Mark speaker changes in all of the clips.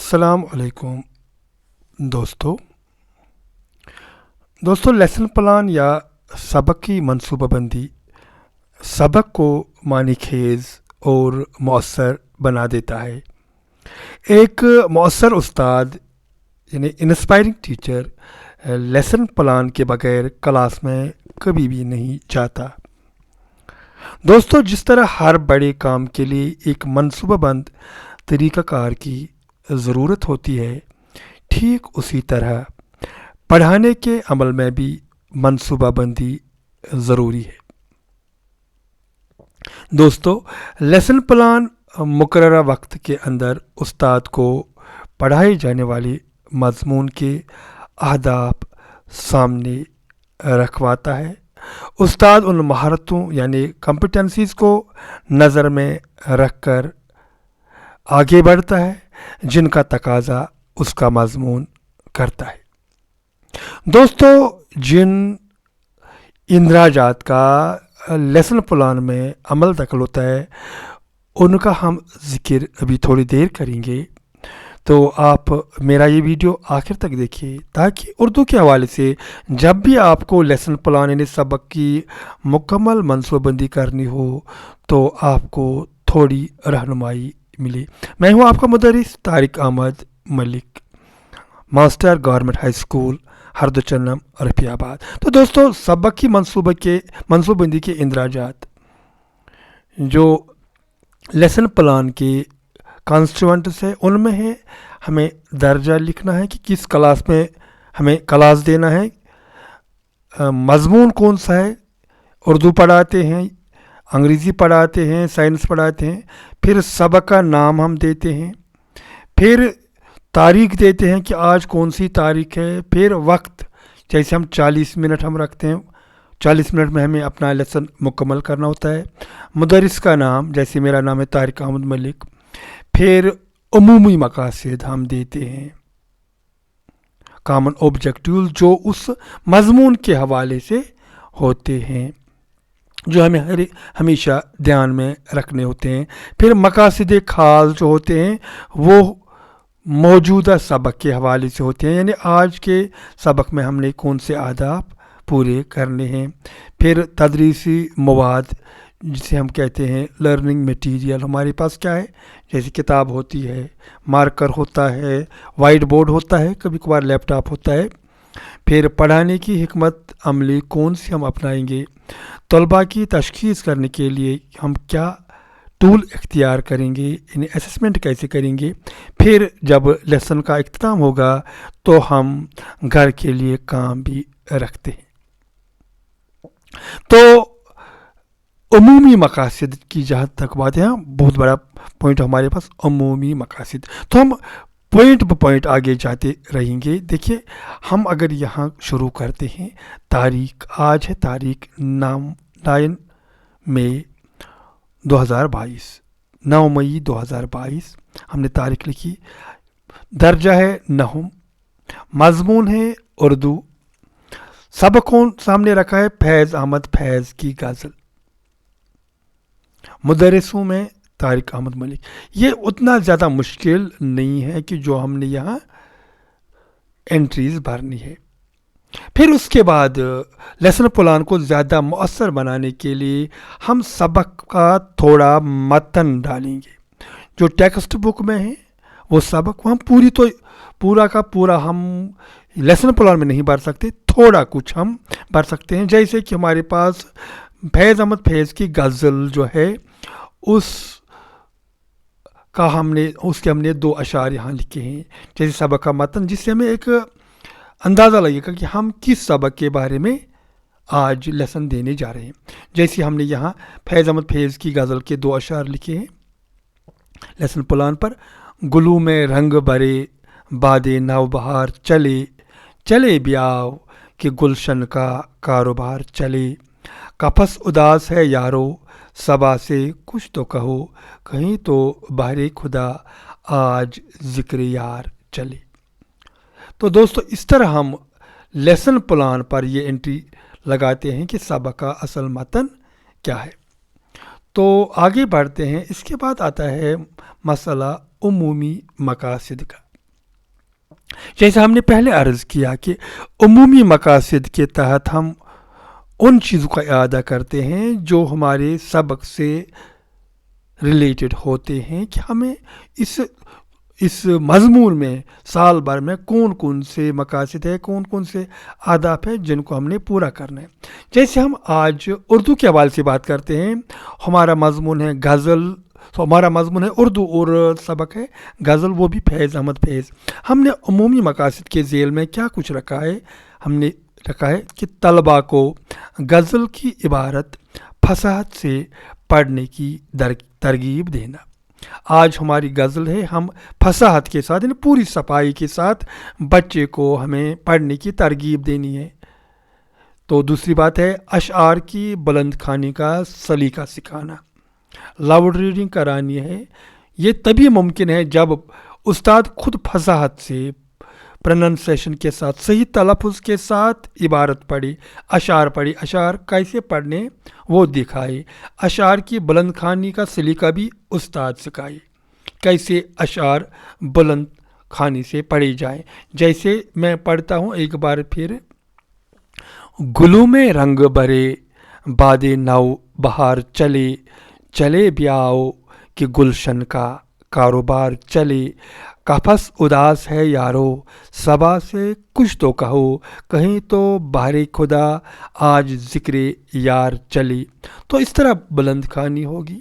Speaker 1: السلام علیکم دوستوں لیسن پلان یا سبق کی منصوبہ بندی سبق کو معنی خیز اور مؤثر بنا دیتا ہے۔ ایک مؤثر استاد یعنی انسپائرنگ ٹیچر لیسن پلان کے بغیر کلاس میں کبھی بھی نہیں جاتا۔ دوستوں، جس طرح ہر بڑے کام کے لیے ایک منصوبہ بند طریقہ کار کی ضرورت ہوتی ہے، ٹھیک اسی طرح پڑھانے کے عمل میں بھی منصوبہ بندی ضروری ہے۔ دوستو، لیسن پلان مقررہ وقت کے اندر استاد کو پڑھائے جانے والے مضمون کے اہداف سامنے رکھواتا ہے۔ استاد ان مہارتوں یعنی کمپیٹنسیز کو نظر میں رکھ کر آگے بڑھتا ہے جن کا تقاضا اس کا مضمون کرتا ہے۔ دوستو، جن اندراجات کا لیسن پلان میں عمل دخل ہوتا ہے ان کا ہم ذکر ابھی تھوڑی دیر کریں گے، تو آپ میرا یہ ویڈیو آخر تک دیکھیے تاکہ اردو کے حوالے سے جب بھی آپ کو لیسن پلان یعنی سبق کی مکمل منصوبہ بندی کرنی ہو تو آپ کو تھوڑی رہنمائی ملی۔ میں ہوں آپ کا مدرس Tariq Ahmed Malik, master government high school Hardochanam Rafiabad. تو دوستو، سبق کی منصوبہ بندی کے اندراجات جو لیسن پلان کے کانسٹیٹوئنٹس ہے ان میں ہے ہمیں درجہ لکھنا ہے کہ کس کلاس میں ہمیں کلاس دینا ہے، مضمون کون سا ہے، اردو پڑھاتے ہیں، انگریزی پڑھاتے ہیں، سائنس پڑھاتے ہیں، پھر سبق کا نام ہم دیتے ہیں، پھر تاریخ دیتے ہیں کہ آج کون سی تاریخ ہے، پھر وقت جیسے ہم 40 منٹ ہم رکھتے ہیں، 40 منٹ میں ہمیں اپنا لیسن مکمل کرنا ہوتا ہے۔ مدرس کا نام جیسے میرا نام ہے طارق احمد ملک، پھر عمومی مقاصد ہم دیتے ہیں، کامن آبجیکٹیوز جو اس مضمون کے حوالے سے ہوتے ہیں جو ہمیں ہمیشہ دھیان میں رکھنے ہوتے ہیں۔ پھر مقاصد خاص جو ہوتے ہیں وہ موجودہ سبق کے حوالے سے ہوتے ہیں، یعنی آج کے سبق میں ہم نے کون سے اہداف پورے کرنے ہیں۔ پھر تدریسی مواد جسے ہم کہتے ہیں لرننگ میٹیریل، ہمارے پاس کیا ہے، جیسے کتاب ہوتی ہے، مارکر ہوتا ہے، وائٹ بورڈ ہوتا ہے، کبھی کبھار لیپ ٹاپ ہوتا ہے۔ پھر پڑھانے کی حکمت عملی کون سی ہم اپنائیں گے، طلباء کی تشخیص کرنے کے لیے ہم کیا ٹول اختیار کریں گے، یعنی اسسمنٹ کیسے کریں گے۔ پھر جب لیسن کا اختتام ہوگا تو ہم گھر کے لیے کام بھی رکھتے ہیں۔ تو عمومی مقاصد کی جہاں تک بات ہے، بہت بڑا پوائنٹ ہمارے پاس عمومی مقاصد، تو ہم پوائنٹ پہ پوائنٹ آگے جاتے رہیں گے۔ دیکھیے، ہم اگر یہاں شروع کرتے ہیں، تاریخ آج ہے تاریخ 9 مئی 2022، 9 مئی 2022 ہم نے تاریخ لکھی، درجہ ہے 9، مضمون ہے اردو، سبق کون سامنے رکھا ہے، فیض احمد فیض کی غزل، مدرسوں میں طارق احمد ملک۔ یہ اتنا زیادہ مشکل نہیں ہے کہ جو ہم نے یہاں انٹریز بھرنی ہے۔ پھر اس کے بعد لیسن پلان کو زیادہ مؤثر بنانے کے لیے ہم سبق کا تھوڑا متن ڈالیں گے۔ جو ٹیکسٹ بک میں ہے وہ سبق ہم پورا کا پورا ہم لیسن پلان میں نہیں بھر سکتے، تھوڑا کچھ ہم بھر سکتے ہیں۔ جیسے کہ ہمارے پاس فیض احمد فیض کی غزل جو ہے اس کے ہم نے 2 اشعار یہاں لکھے ہیں، جیسے سبق کا متن، جس سے ہمیں ایک اندازہ لگے گا کہ ہم کس سبق کے بارے میں آج لیسن دینے جا رہے ہیں۔ جیسے ہم نے یہاں فیض احمد فیض کی غزل کے 2 اشعار لکھے ہیں لیسن پلان پر: گلو میں رنگ برے باد نو بہار چلے، چلے بیاو کہ گلشن کا کاروبار چلے، قفس اداس ہے یارو صبا سے کچھ تو کہو، کہیں تو بہر خدا آج ذکر یار چلے۔ تو دوستو، اس طرح ہم لیسن پلان پر یہ انٹری لگاتے ہیں کہ سبق کا اصل متن کیا ہے۔ تو آگے بڑھتے ہیں، اس کے بعد آتا ہے مسئلہ عمومی مقاصد کا۔ جیسا ہم نے پہلے عرض کیا کہ عمومی مقاصد کے تحت ہم ان چیزوں کا اعادہ کرتے ہیں جو ہمارے سبق سے ریلیٹڈ ہوتے ہیں کہ ہمیں اس مضمون میں سال بھر میں کون کون سے مقاصد ہے، کون کون سے اہداف ہیں جن کو ہم نے پورا کرنا ہے۔ جیسے ہم آج اردو کے حوالے سے بات کرتے ہیں، ہمارا مضمون ہے غزل، تو ہمارا مضمون ہے اردو اور سبق ہے غزل، وہ بھی فیض احمد فیض۔ ہم نے عمومی مقاصد کے ذیل میں کیا کچھ رکھا ہے؟ ہم نے رکھا ہے کہ طلباء کو غزل کی عبارت فصاحت سے پڑھنے کی ترغیب دینا۔ آج ہماری غزل ہے، ہم فصاحت کے ساتھ یعنی پوری صفائی کے ساتھ بچے کو ہمیں پڑھنے کی ترغیب دینی ہے۔ تو دوسری بات ہے اشعار کی بلند خوانی کا سلیقہ سکھانا، لاؤڈ ریڈنگ کرانی ہے۔ یہ تبھی ممکن ہے جب استاد خود فصاحت سے پروننسیشن کے ساتھ صحیح تلفظ کے ساتھ عبارت پڑھے، اشعار کیسے پڑھنے وہ دکھائے، اشعار کی بلند خوانی کا سلیقہ بھی استاد سکھائے، کیسے اشعار بلند خوانی سے پڑھے جائیں۔ جیسے میں پڑھتا ہوں ایک بار پھر، گلوں میں رنگ بھرے باد نو بہار چلے، چلے بیاؤ کہ گلشن کا کاروبار چلے، قفس اداس ہے یارو صبا سے کچھ تو کہو، کہیں تو بہر خدا آج ذکر یار چلی۔ تو اس طرح بلند خوانی ہوگی۔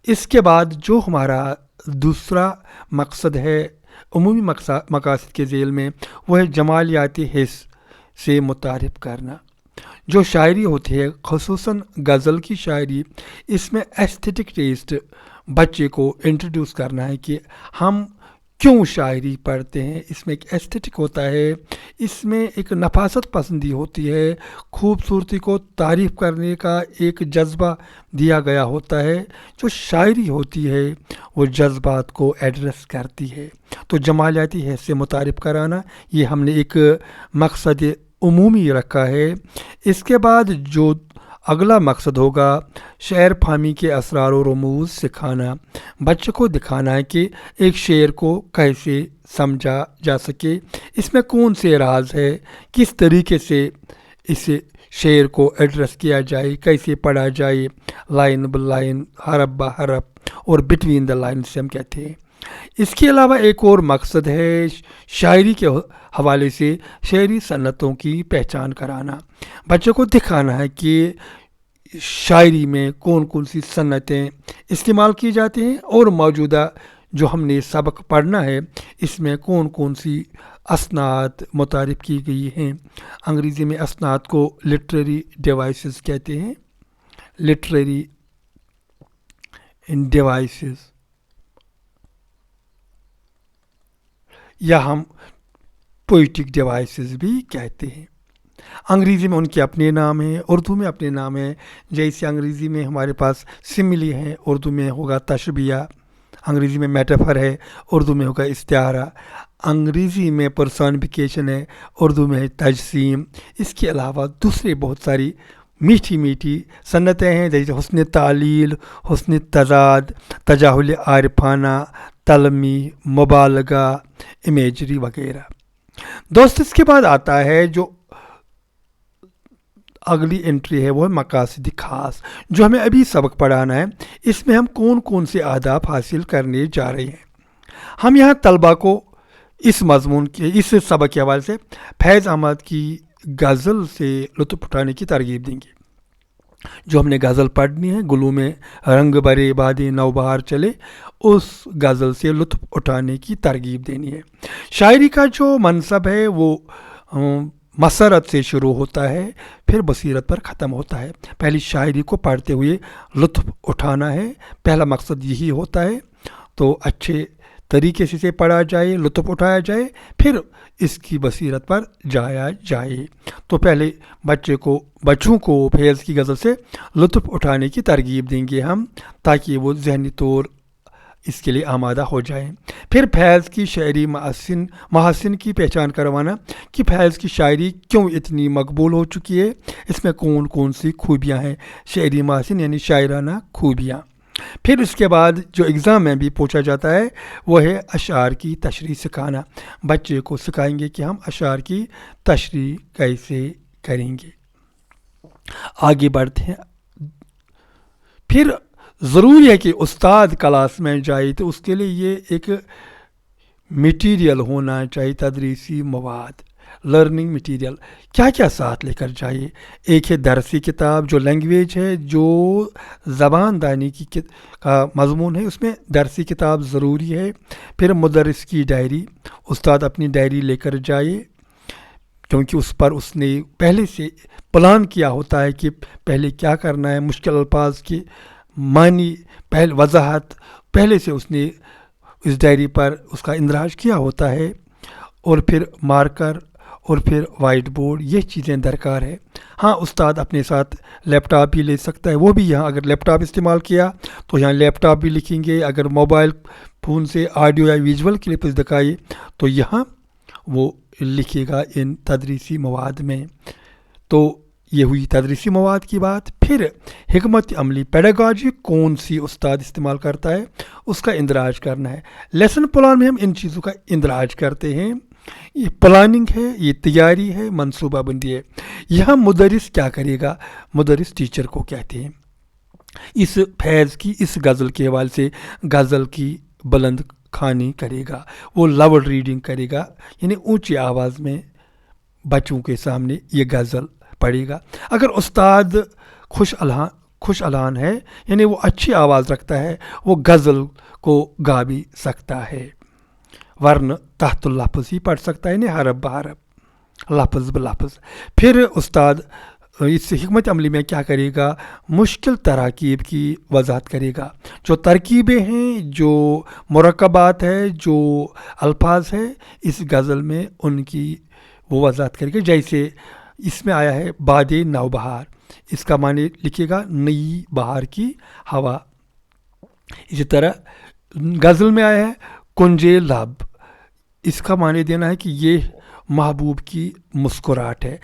Speaker 1: اس کے بعد جو ہمارا دوسرا مقصد ہے عمومی مقاصد کے ذیل میں، وہ ہے جمالیاتی حس سے متعارف کرنا۔ جو شاعری ہوتی ہے خصوصاً غزل کی شاعری، اس میں ایستھیٹک ٹیسٹ بچے کو انٹروڈیوس کرنا ہے کہ ہم کیوں شاعری پڑھتے ہیں۔ اس میں ایک ایستھیٹک ہوتا ہے، اس میں ایک نفاست پسندی ہوتی ہے، خوبصورتی کو تعریف کرنے کا ایک جذبہ دیا گیا ہوتا ہے۔ جو شاعری ہوتی ہے وہ جذبات کو ایڈریس کرتی ہے۔ تو جمالیاتی حیث سے متعارف کرانا، یہ ہم نے ایک مقصد عمومی رکھا ہے۔ اس کے بعد جو اگلا مقصد ہوگا شعر فہمی کے اسرار و رموز سکھانا، بچے کو دکھانا ہے کہ ایک شعر کو کیسے سمجھا جا سکے، اس میں کون سے راز ہے، کس طریقے سے اس شعر کو ایڈریس کیا جائے، کیسے پڑھا جائے، لائن ب لائن، حرف بہ حرف اور بٹوین دا لائن سے ہم کہتے ہیں۔ اس کے علاوہ ایک اور مقصد ہے شاعری کے حوالے سے شعری صنعتوں کی پہچان کرانا، بچوں کو دکھانا ہے کہ شاعری میں کون کون سی صنعتیں استعمال کی جاتی ہیں اور موجودہ جو ہم نے سبق پڑھنا ہے اس میں کون کون سی اسناد متعارف کی گئی ہیں۔ انگریزی میں اسناد کو لٹریری ڈیوائسز کہتے ہیں، لٹریری ڈیوائسز، یا ہم پوئٹک ڈیوائسز بھی کہتے ہیں۔ انگریزی میں ان کے اپنے نام ہیں، اردو میں اپنے نام ہیں۔ جیسے انگریزی میں ہمارے پاس سملی ہے، اردو میں ہوگا تشبیہ، انگریزی میں میٹافر ہے، اردو میں ہوگا استعارہ، انگریزی میں پرسونیفیکیشن ہے، اردو میں ہے تجسیم۔ اس کے علاوہ دوسرے بہت ساری میٹھی میٹھی صنعتیں ہیں، جیسے حسن تعلیل، حسن تضاد، تجاہل عارفانہ، تلمی، مبالغہ، امیجری وغیرہ۔ دوست اس کے بعد آتا ہے جو اگلی انٹری ہے، وہ ہے مقاصد خاص، جو ہمیں ابھی سبق پڑھانا ہے۔ اس میں ہم کون کون سے اہداف حاصل کرنے جا رہے ہیں۔ ہم یہاں طلباء کو اس مضمون کے اس سبق کے حوالے سے فیض احمد کی غزل سے لطف اٹھانے کی ترغیب دیں گے۔ جو ہم نے غزل پڑھنی ہے، گلوں میں رنگ برے باد نو بہار چلے، اس غزل سے لطف اٹھانے کی ترغیب دینی ہے۔ شاعری کا جو منصب ہے وہ مسرت سے شروع ہوتا ہے، پھر بصیرت پر ختم ہوتا ہے۔ پہلی شاعری کو پڑھتے ہوئے لطف اٹھانا ہے، پہلا مقصد یہی ہوتا ہے۔ تو اچھے طریقے سے پڑھا جائے، لطف اٹھایا جائے، پھر اس کی بصیرت پر جایا جائے۔ تو پہلے بچوں کو فیض کی غزل سے لطف اٹھانے کی ترغیب دیں گے ہم، تاکہ وہ ذہنی طور اس کے لیے آمادہ ہو جائیں۔ پھر فیض کی شاعری محاسن کی پہچان کروانا کہ فیض کی شاعری کیوں اتنی مقبول ہو چکی ہے، اس میں کون کون سی خوبیاں ہیں، شاعری محاسن یعنی شاعرانہ خوبیاں۔ پھر اس کے بعد جو ایگزام میں بھی پوچھا جاتا ہے وہ ہے اشعار کی تشریح سکھانا. بچے کو سکھائیں گے کہ ہم اشعار کی تشریح کیسے کریں گے. آگے بڑھتے ہیں. پھر ضروری ہے کہ استاد کلاس میں جائے تو اس کے لیے یہ ایک میٹیریل ہونا چاہیے, تدریسی مواد, لرننگ میٹیریل. کیا کیا ساتھ لے کر جائیے؟ ایک ہے درسی کتاب جو لینگویج ہے, جو زبان دانی کا مضمون ہے, اس میں درسی کتاب ضروری ہے. پھر مدرس کی ڈائری, استاد اپنی ڈائری لے کر جائے کیونکہ اس پر اس نے پہلے سے پلان کیا ہوتا ہے کہ پہلے کیا کرنا ہے. مشکل الفاظ کی معنی وضاحت پہلے سے اس نے اس ڈائری پر اس کا اندراج کیا ہوتا ہے. اور پھر مارکر اور پھر وائٹ بورڈ, یہ چیزیں درکار ہے. ہاں, استاد اپنے ساتھ لیپ ٹاپ بھی لے سکتا ہے, وہ بھی یہاں اگر لیپ ٹاپ استعمال کیا تو یہاں لیپ ٹاپ بھی لکھیں گے. اگر موبائل فون سے آڈیو یا ویژول کلپس دکھائیے تو یہاں وہ لکھے گا ان تدریسی مواد میں. تو یہ ہوئی تدریسی مواد کی بات. پھر حکمت عملی پیڈاگوجی کون سی استاد استعمال کرتا ہے اس کا اندراج کرنا ہے. لیسن پلان میں ہم ان چیزوں کا اندراج کرتے ہیں. یہ پلاننگ ہے, یہ تیاری ہے, منصوبہ بندی ہے. یہاں مدرس کیا کرے گا؟ مدرس ٹیچر کو کہتے ہیں. اس فیض کی اس غزل کے حوالے سے غزل کی بلند خوانی کرے گا, وہ لاؤڈ ریڈنگ کرے گا, یعنی اونچی آواز میں بچوں کے سامنے یہ غزل پڑھے گا. اگر استاد خوش الحان ہے, یعنی وہ اچھی آواز رکھتا ہے, وہ غزل کو گا بھی سکتا ہے, ورنہ تحت اللفظ ہی پڑھ سکتا ہے, یعنی حرف بحرف, لفظ بلفظ. پھر استاد اس حکمت عملی میں کیا کرے گا؟ مشکل تراکیب کی وضاحت کرے گا. جو ترکیبیں ہیں, جو مرکبات ہیں, جو الفاظ ہیں اس غزل میں, ان کی وہ وضاحت کرے گا. جیسے اس میں آیا ہے باد نو بہار, اس کا معنی لکھے گا نئی بہار کی ہوا. اسی طرح غزل میں آیا ہے کنجے لب, اس کا معنی دینا ہے کہ یہ محبوب کی مسکراہٹ ہے.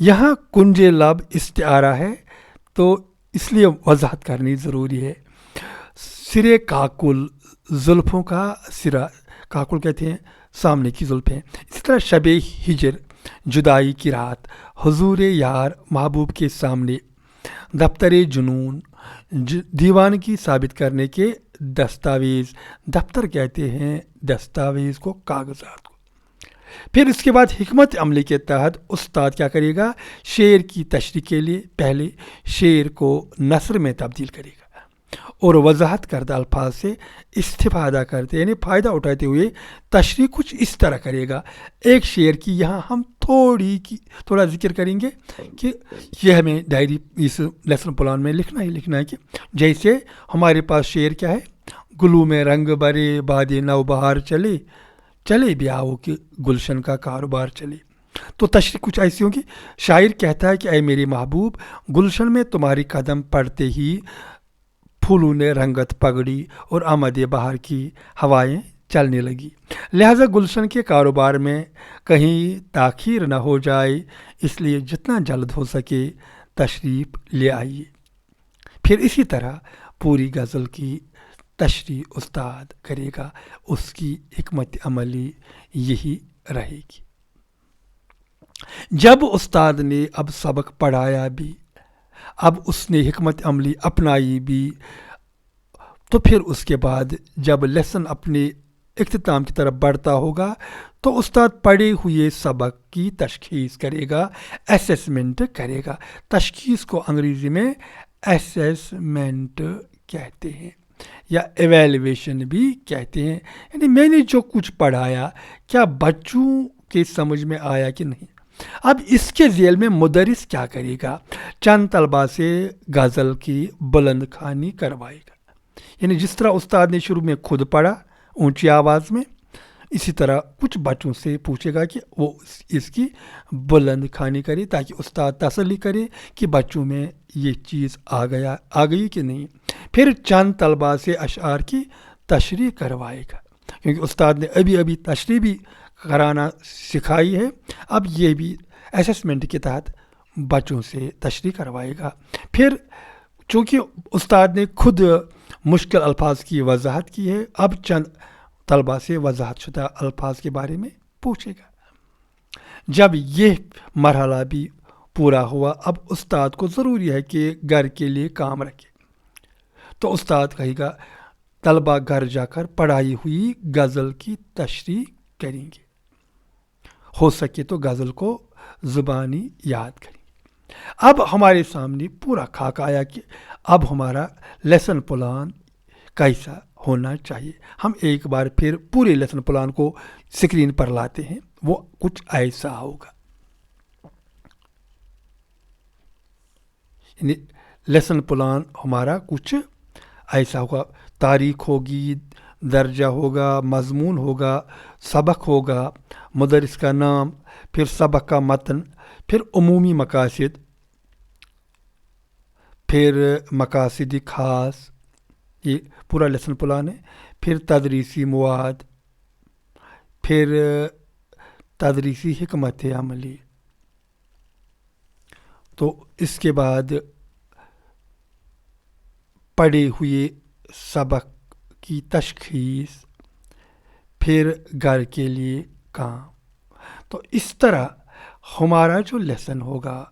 Speaker 1: یہاں کنجے لب استعارہ ہے تو اس لیے وضاحت کرنی ضروری ہے. سرے کاکل, زلفوں کا سرا, کاکل کہتے ہیں سامنے کی زلفیں. اسی طرح شب ہجر, جدائی کی رات, حضور یار محبوب کے سامنے. دفتر جنون, دیوانگی ثابت کرنے کے دستاویز, دفتر کہتے ہیں دستاویز کو, کاغذات کو. پھر اس کے بعد حکمت عملی کے تحت استاد کیا کرے گا؟ شعر کی تشریح کے لیے پہلے شعر کو نثر میں تبدیل کرے گا اور وضاحت کردہ الفاظ سے استفادہ کرتے, یعنی فائدہ اٹھاتے ہوئے تشریح کچھ اس طرح کرے گا. ایک شعر کی یہاں ہم تھوڑا ذکر کریں گے کہ یہ ہمیں ڈائری اس لیسن پلان میں لکھنا ہی لکھنا ہے. کہ جیسے ہمارے پاس شعر کیا ہے؟ گلو میں رنگ برے باد نو بہار چلے, چلے بیاہوں کے گلشن کا کاروبار چلے. تو تشریح کچھ ایسی ہوگی. شاعر کہتا ہے کہ اے میرے محبوب, گلشن میں تمہاری قدم پڑتے ہی پھولوں نے رنگت پگڑی اور آمد بہار کی ہوائیں چلنے لگی. لہذا گلشن کے کاروبار میں کہیں تاخیر نہ ہو جائے, اس لیے جتنا جلد ہو سکے تشریف لے آئیے. پھر اسی طرح پوری غزل کی تشریح استاد کرے گا. اس کی حکمت عملی یہی رہے گی. جب استاد نے اب سبق پڑھایا بھی, اب اس نے حکمت عملی اپنائی بھی, تو پھر اس کے بعد جب لیسن اپنے اختتام کی طرف بڑھتا ہوگا تو استاد پڑھے ہوئے سبق کی تشخیص کرے گا, اسیسمنٹ کرے گا. تشخیص کو انگریزی میں اسیسمنٹ کہتے ہیں یا ایویلیویشن بھی کہتے ہیں. یعنی میں نے جو کچھ پڑھایا کیا بچوں کے سمجھ میں آیا کہ نہیں. اب اس کے ذیل میں مدرس کیا کرے گا؟ چند طلبہ سے غزل کی بلند خوانی کروائے گا. یعنی جس طرح استاد نے شروع میں خود پڑھا اونچی آواز میں, اسی طرح کچھ بچوں سے پوچھے گا کہ وہ اس کی بلند خوانی کرے تاکہ استاد تسلی کرے کہ بچوں میں یہ چیز آ گئی کہ نہیں. پھر چند طلبہ سے اشعار کی تشریح کروائے گا, کیونکہ استاد نے ابھی تشریح بھی کرانا سکھائی ہے, اب یہ بھی اسیسمنٹ کے تحت بچوں سے تشریح کروائے گا. پھر چونکہ استاد نے خود مشکل الفاظ کی وضاحت کی ہے. اب چند طلبہ سے وضاحت شدہ الفاظ کے بارے میں پوچھے گا. جب یہ مرحلہ بھی پورا ہوا اب استاد کو ضروری ہے کہ گھر کے لیے کام رکھے. تو استاد کہے گا طلبہ گھر جا کر پڑھائی ہوئی غزل کی تشریح کریں گے. ہو سکے تو غزل کو زبانی یاد کریں. اب ہمارے سامنے پورا خاکہ آیا کہ اب ہمارا لیسن پلان کیسا ہونا چاہیے. ہم ایک بار پھر پورے لیسن پلان کو اسکرین پر لاتے ہیں. وہ کچھ ایسا ہوگا. لیسن پلان ہمارا کچھ ایسا ہوگا. تاریخ ہوگی، درجہ ہوگا، مضمون ہوگا، سبق ہوگا، مدرس کا نام، پھر سبق کا متن، پھر عمومی مقاصد، پھر مقاصد خاص، یہ پورا لیسن پلان ہے. پھر تدریسی مواد، پھر تدریسی حکمت عملی. تو اس کے بعد پڑھے ہوئے سبق کی تشخیص، پھر گھر کے لیے کام. تو اس طرح ہمارا جو لیسن ہوگا،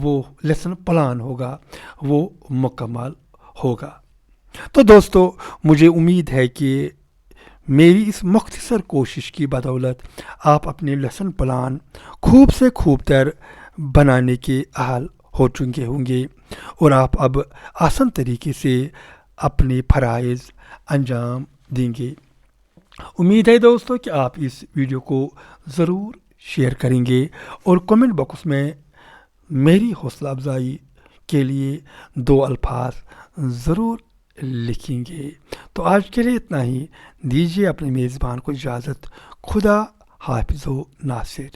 Speaker 1: وہ لیسن پلان ہوگا، وہ مکمل ہوگا. تو دوستو مجھے امید ہے کہ میری اس مختصر کوشش کی بدولت آپ اپنے لیسن پلان خوب سے خوب تر بنانے کے اہل ہو چکے ہوں گے اور آپ اب آسان طریقے سے اپنے فرائض انجام دیں گے. امید ہے دوستو کہ آپ اس ویڈیو کو ضرور شیئر کریں گے اور کمنٹ باکس میں میری حوصلہ افزائی کے لیے 2 الفاظ ضرور لکھیں گے. تو آج کے لیے اتنا ہی. دیجیے اپنے میزبان کو اجازت. خدا حافظ و ناصر.